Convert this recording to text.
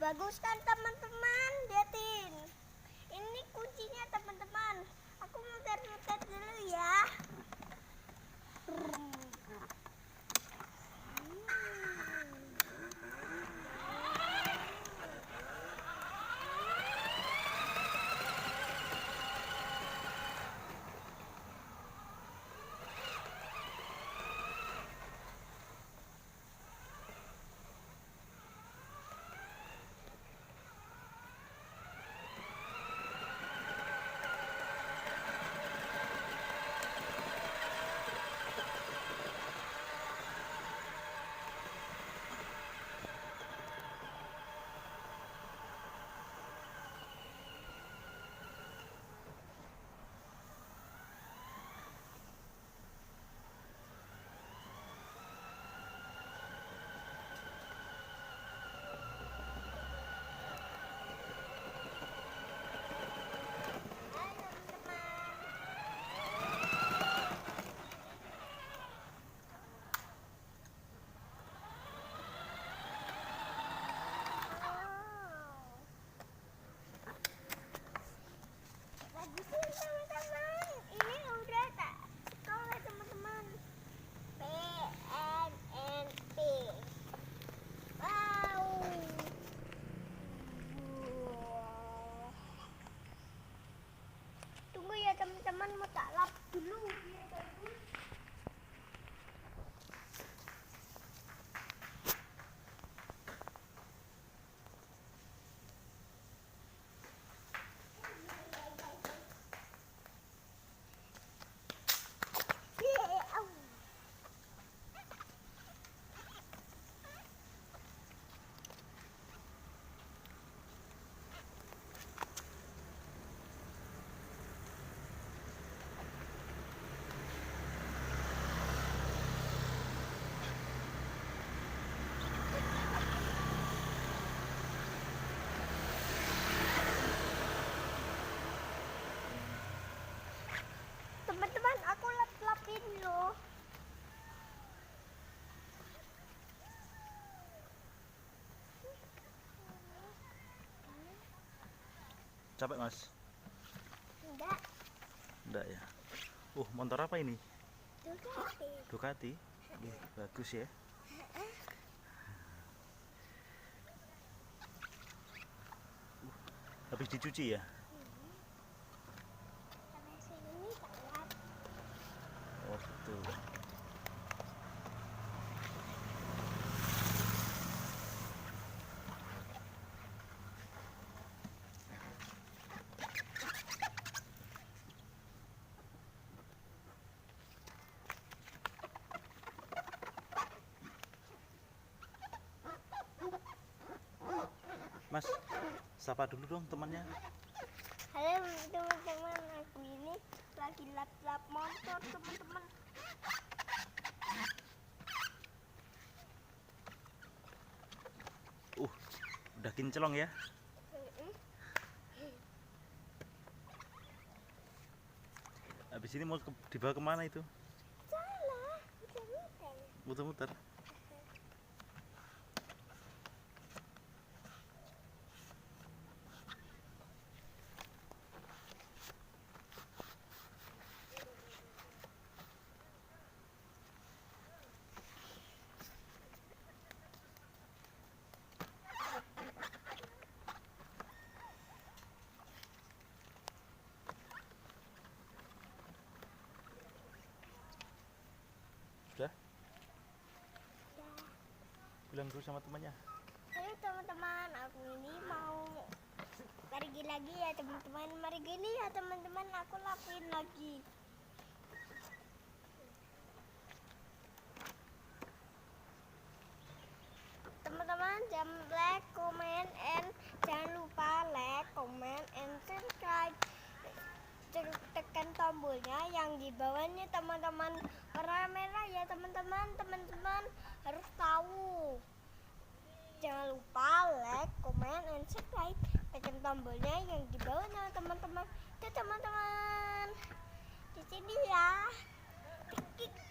Bagus kan teman-teman? Liatin. Ini kuncinya teman-teman. Aku muter-muter dulu ya. Tunggu ya teman-teman, mau tak lap dulu. Teman-teman, aku lap-lapin loh. Capek mas? Enggak. Enggak ya. Motor apa ini? Ducati. Ducati. Bagus ya. Habis dicuci ya? Sampai sini tak lap. Oh betul. Mas, sapa dulu dong temannya. Halo teman-teman, aku ini lagi lap-lap motor teman-teman. Udah kinclong ya. Habis ini mau dibawa kemana itu? Salah, muter-muter. Muter-muter. Sudah? Bilang dulu sama temannya. Halo teman-teman, aku ini mau pergi lagi ya teman-teman. Mari gini ya teman-teman, aku lapin lagi. Teman-teman, jangan like, comment, and jangan lupa like, comment, and subscribe. Tekan tombolnya yang di bawahnya teman-teman, warna merah ya teman-teman. Teman-teman harus tahu. Jangan lupa like, comment, and subscribe. Tekan tombolnya yang di bawahnya teman-teman. Teman-teman di sini ya. Klik.